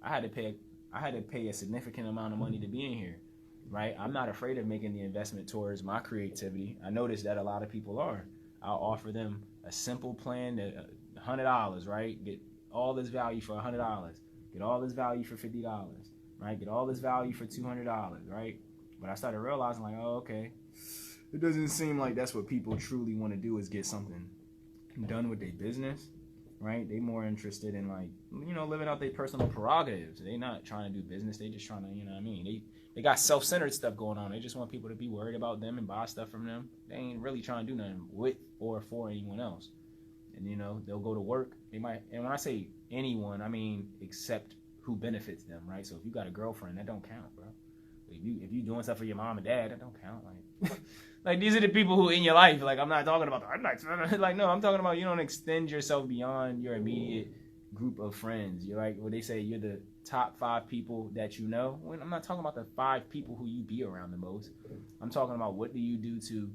I had to pay a significant amount of money to be in here, right? I'm not afraid of making the investment towards my creativity. I noticed that a lot of people are. I'll offer them a simple plan to $100, right? Get all this value for $100. Get all this value for $50, right? Get all this value for $200, right? But I started realizing, like, oh, okay, it doesn't seem like that's what people truly want to do, is get something done with their business, right? They more interested in, like, living out their personal prerogatives. They not trying to do business. They just trying to, you know what I mean? They got self-centered stuff going on. They just want people to be worried about them and buy stuff from them. They ain't really trying to do nothing with or for anyone else. And they'll go to work. They might, and when I say anyone, I mean except who benefits them, right? So if you got a girlfriend, that don't count, bro. If you doing stuff for your mom and dad, that don't count. Like, like, these are the people who in your life. Like, I'm not talking about like, no, I'm talking about, you don't extend yourself beyond your immediate group of friends. You're like, what they say, you're the top 5 people that you know. I'm not talking about the 5 people who you be around the most. I'm talking about, what do you do to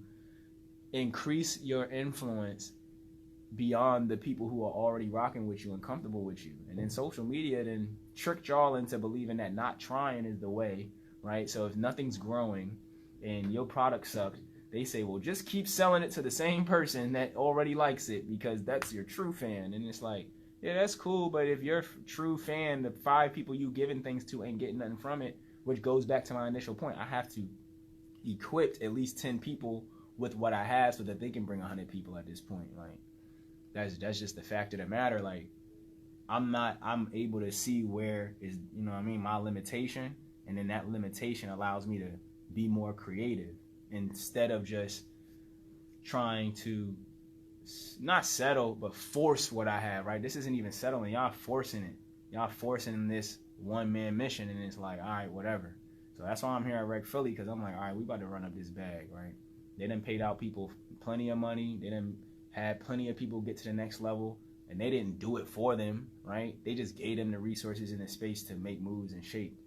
increase your influence beyond the people who are already rocking with you and comfortable with you. And then social media then tricked y'all into believing that not trying is the way, right? So if nothing's growing and your product sucked, they say, well, just keep selling it to the same person that already likes it, because that's your true fan. And it's like, yeah, that's cool, but if your true fan, the 5 people you giving things to, ain't getting nothing from it, which goes back to my initial point, I have to equip at least 10 people with what I have so that they can bring 100 people at this point. Like, that's just the fact of the matter. Like, I'm able to see where is, my limitation, and then that limitation allows me to be more creative instead of just trying to not settle, but force what I have, right? This isn't even settling. Y'all forcing it. Y'all forcing this one-man mission, and it's like, all right, whatever. So that's why I'm here at Rec Philly, because I'm like, all right, we about to run up this bag, right? They done paid out people plenty of money. They done had plenty of people get to the next level, and they didn't do it for them, right? They just gave them the resources and the space to make moves and shape.